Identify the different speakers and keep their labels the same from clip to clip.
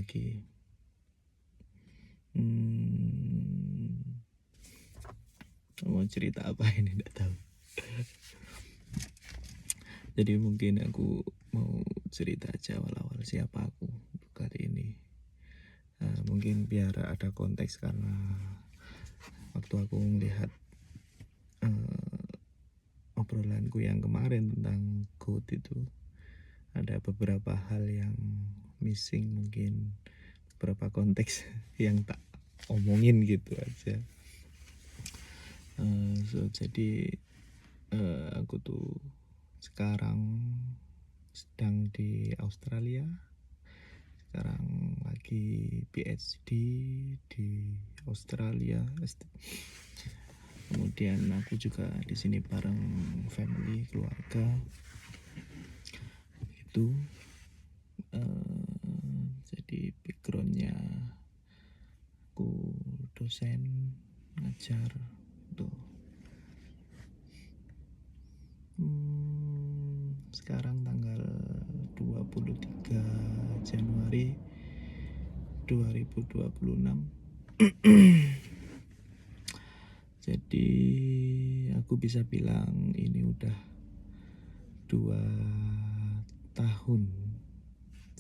Speaker 1: lagi. Mau cerita apa ini tidak tahu. Jadi mungkin aku mau cerita aja awal-awal siapa aku kali ini. Mungkin biar ada konteks, karena waktu aku melihat obrolanku yang kemarin tentang GOAT itu, ada beberapa hal yang missing, mungkin beberapa konteks yang tak omongin gitu aja. Jadi aku tuh sekarang sedang di Australia. Sekarang lagi PhD di Australia. Kemudian aku juga di sini bareng family, keluarga. Itu jadi backgroundnya aku dosen ngajar tuh. Sekarang tanggal 23 Januari 2026. Jadi aku bisa bilang ini udah 2 tahun.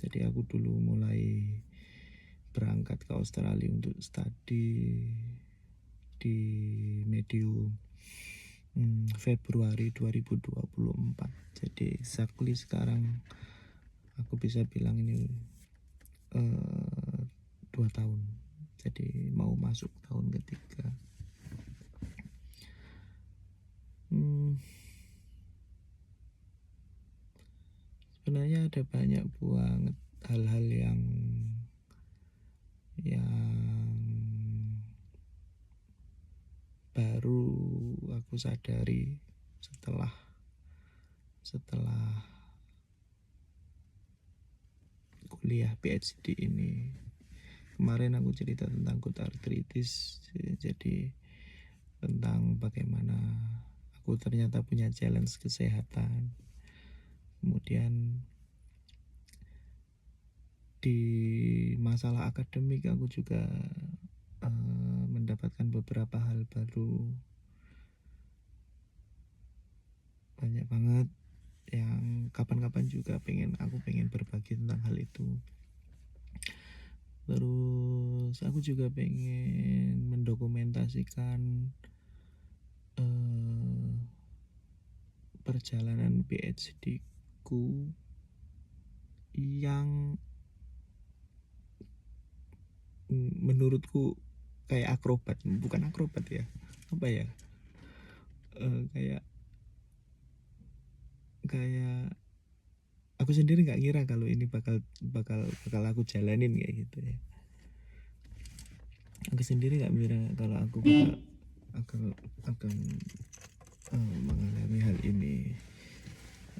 Speaker 1: Jadi aku dulu mulai berangkat ke Australia untuk studi di medium Februari 2024. Jadi exactly sekarang aku bisa bilang ini 2 tahun. Jadi mau masuk tahun ketiga. Sebenarnya ada banyak banget hal-hal yang baru aku sadari setelah kuliah PhD ini. Kemarin aku cerita tentang gout arthritis, jadi tentang bagaimana aku ternyata punya challenge kesehatan. Kemudian di masalah akademik aku juga mendapatkan beberapa hal baru, banyak banget yang kapan-kapan juga pengen berbagi tentang hal itu. Terus aku juga pengen mendokumentasikan perjalanan PhD ku yang menurutku kayak bukan akrobat ya, apa ya, kayak aku sendiri nggak ngira kalau ini bakal aku jalanin kayak gitu ya. Aku sendiri nggak ngira kalau aku akan mengalami hal ini.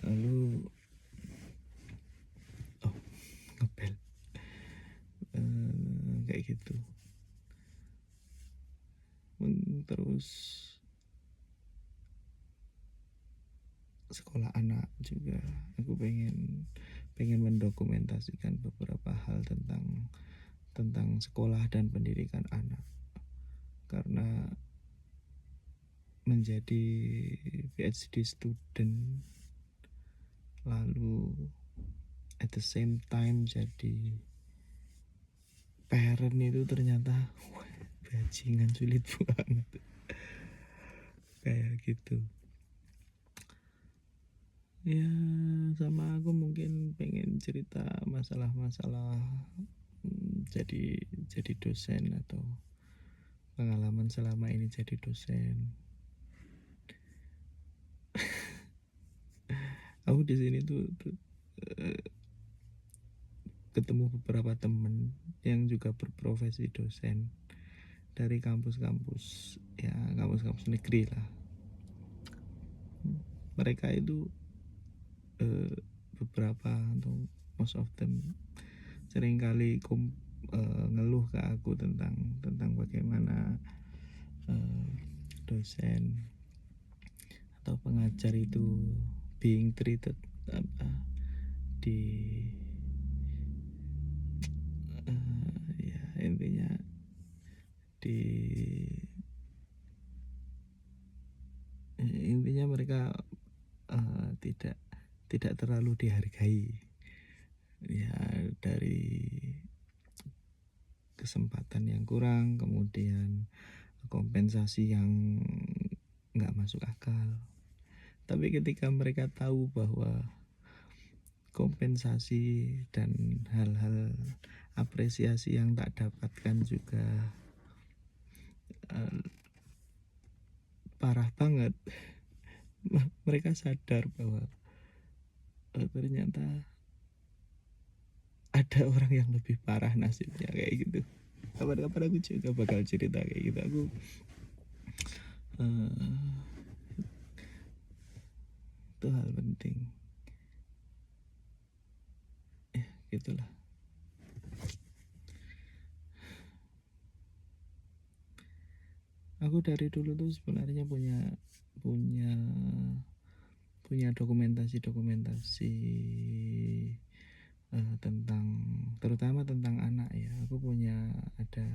Speaker 1: Lalu ngebel kayak gitu. Terus sekolah anak juga aku pengen mendokumentasikan beberapa hal tentang sekolah dan pendidikan anak, karena menjadi PhD student lalu at the same time jadi parent itu ternyata bajingan, sulit banget kayak gitu ya. Sama aku mungkin pengen cerita masalah-masalah jadi dosen atau pengalaman selama ini jadi dosen. Aku di sini tuh ketemu beberapa temen yang juga berprofesi dosen dari kampus-kampus negeri lah. Mereka itu beberapa atau most of them seringkali ngeluh ke aku tentang bagaimana dosen atau pengajar itu being treated Ya intinya di intinya mereka tidak tidak terlalu dihargai ya, dari kesempatan yang kurang, kemudian kompensasi yang nggak masuk akal. Tapi ketika mereka tahu bahwa kompensasi dan hal-hal apresiasi yang tak dapatkan juga parah banget, mereka sadar bahwa ternyata ada orang yang lebih parah nasibnya kayak gitu. Kapan-kapan aku juga bakal cerita kayak gitu. Aku itu hal penting ya, gitulah. Aku dari dulu tuh sebenarnya punya dokumentasi tentang, terutama tentang anak ya. Aku punya ada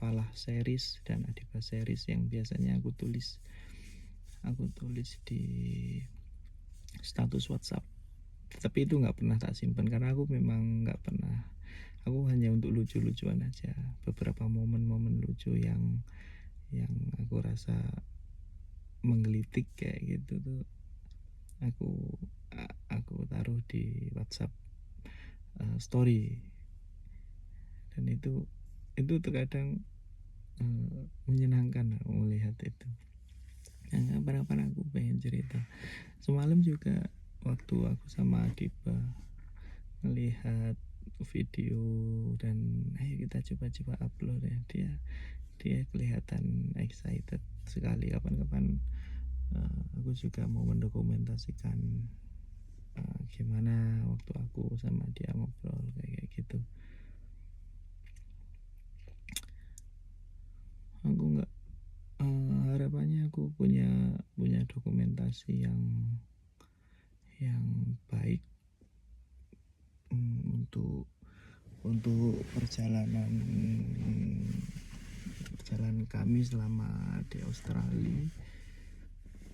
Speaker 1: Falah series dan Adiba series yang biasanya aku tulis di status WhatsApp. Tapi itu nggak pernah tak simpan karena aku memang nggak pernah. Aku hanya untuk lucu-lucuan aja. Beberapa momen-momen lucu yang aku rasa menggelitik kayak gitu tuh aku taruh di WhatsApp story, dan itu terkadang menyenangkan melihat itu. Nah, kapan-kapan aku pengen cerita. Semalam juga waktu aku sama Adiba melihat video, dan ayo kita coba upload ya, dia kelihatan excited sekali. Kapan-kapan aku juga mau mendokumentasikan gimana waktu aku sama dia ngobrol kayak gitu. Aku nggak harapannya aku punya dokumentasi yang baik untuk perjalanan kami selama di Australia.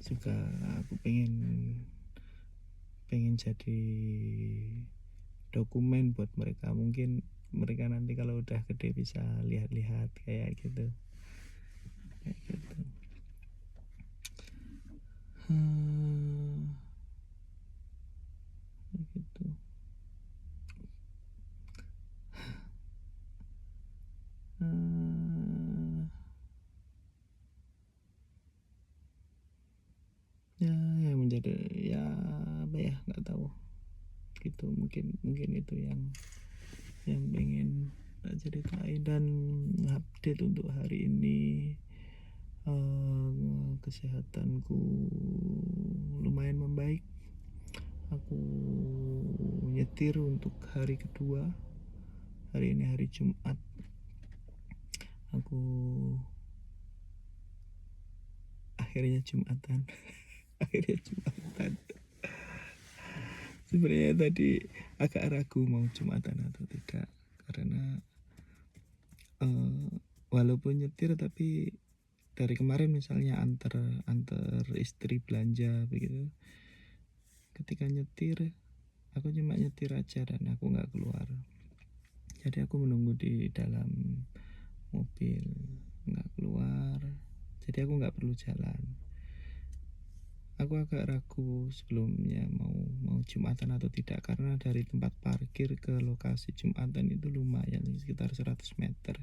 Speaker 1: Juga aku pengen jadi dokumen buat mereka. Mungkin mereka nanti kalau udah gede bisa lihat-lihat kayak gitu. Gitu. Ya yang menjadi ya apa ya, nggak tahu gitu. Mungkin itu yang pengen ceritain dan update untuk hari ini. Kesehatanku lumayan membaik. Aku nyetir untuk hari kedua. Hari ini hari Jumat. Aku akhirnya Jumatan. Sebenarnya tadi agak ragu mau Jumatan atau tidak, karena walaupun nyetir tapi dari kemarin misalnya antar istri belanja begitu, ketika nyetir aku cuma nyetir aja dan aku nggak keluar. Jadi aku menunggu di dalam mobil, nggak keluar. Jadi aku nggak perlu jalan. Aku agak ragu sebelumnya mau Jumatan atau tidak, karena dari tempat parkir ke lokasi Jumatan itu lumayan, sekitar 100 meter.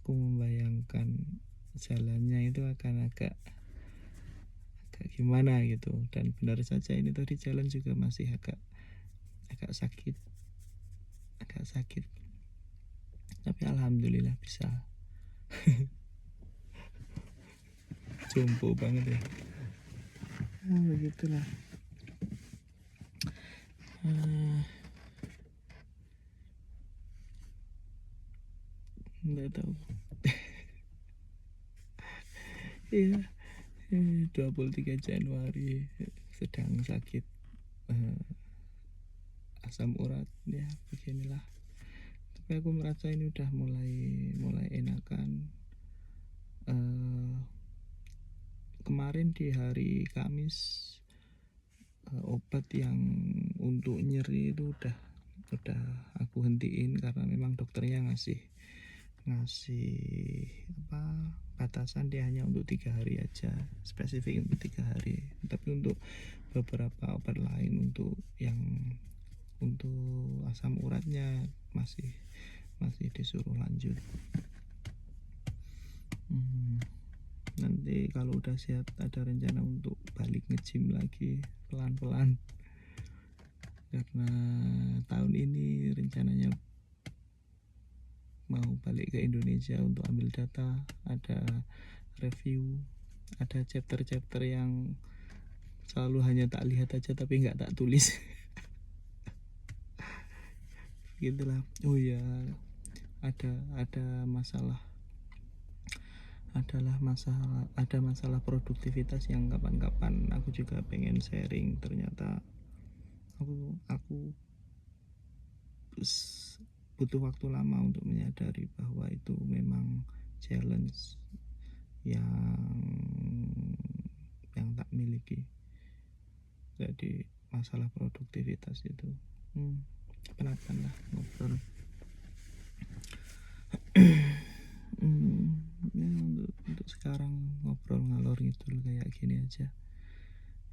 Speaker 1: Aku membayangkan jalannya itu akan agak gimana gitu, dan benar saja ini tadi jalan juga masih agak sakit, tapi alhamdulillah bisa. Jompo banget ya. Begitulah. Nggak tahu. Iya, 23 Januari sedang sakit asam urat ya, beginilah. tapi aku merasa ini udah mulai enakan. Kemarin di hari Kamis, obat yang untuk nyeri itu udah aku hentiin karena memang dokternya ngasih apa, batasan dia hanya untuk 3 hari aja, spesifik untuk 3 hari. Tapi untuk beberapa obat lain, untuk asam uratnya masih disuruh lanjut. Nanti kalau udah sehat ada rencana untuk balik nge-gym lagi pelan-pelan, karena tahun ini rencananya mau balik ke Indonesia untuk ambil data, ada review, ada chapter-chapter yang selalu hanya tak lihat aja tapi nggak tak tulis. Gitulah. Oh ya, ada masalah produktivitas yang kapan-kapan aku juga pengen sharing. Ternyata aku butuh waktu lama untuk menyadari bahwa itu memang challenge yang tak miliki. Jadi masalah produktivitas itu kapan-kapan lah ngobrol. Ya, untuk sekarang ngobrol ngalor ngidul kayak gini aja.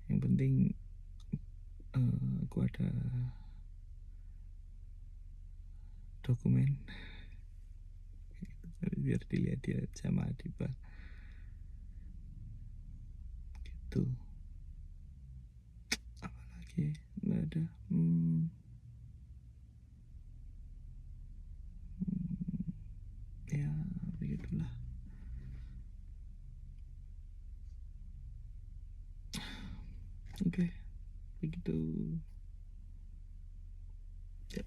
Speaker 1: Yang penting aku ada dokumen biar dilihat sama Adiba gitu. Apalagi nggak ada. Ya begitulah. Oke, begitu ya.